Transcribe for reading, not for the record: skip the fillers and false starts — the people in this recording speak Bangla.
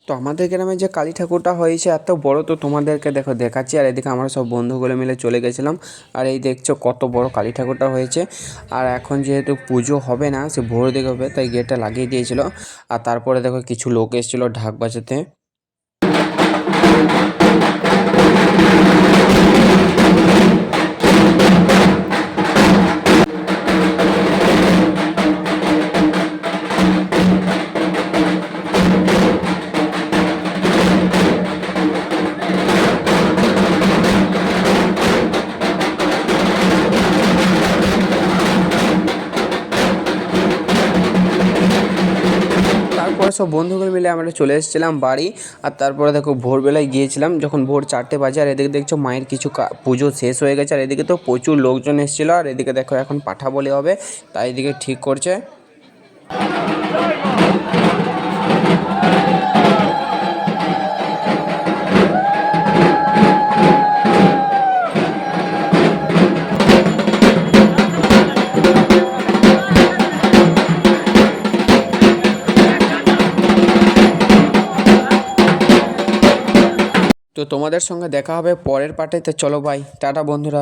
তো আমাদের গ্রামে যে কালী ঠাকুরটা হয়েছে এত বড়, তো তোমাদেরকে দেখো দেখাচ্ছি। আর এদিকে আমরা সব বন্ধুগুলো মিলে চলে গেছিলাম। আর এই দেখছো কত বড় কালী ঠাকুরটা হয়েছে। আর এখন যেহেতু পুজো হবে না, সে ভোর দিকে হবে, তাই গেটটা লাগিয়ে দিয়েছিল। আর তারপরে দেখো কিছু লোক এসেছিলো ঢাক বাজাতে। তারপরে সব বন্ধুগুলো মিলে আমরা চলে এসেছিলাম বাড়ি। আর তারপরে দেখো ভোরবেলায় গিয়েছিলাম, যখন ভোর 4টে বাজে। আর এদিকে দেখছো মায়ের কিছু পুজো শেষ হয়ে গেছে। আর এদিকে তো প্রচুর লোকজন এসেছিলো। আর এদিকে দেখো এখন পাঠা বলি হবে, তাই এদিকে ঠিক করছে। তো তোমাদের সঙ্গে দেখা হবে পরের পার্টে। তো চলো ভাই, টাটা বন্ধুরা।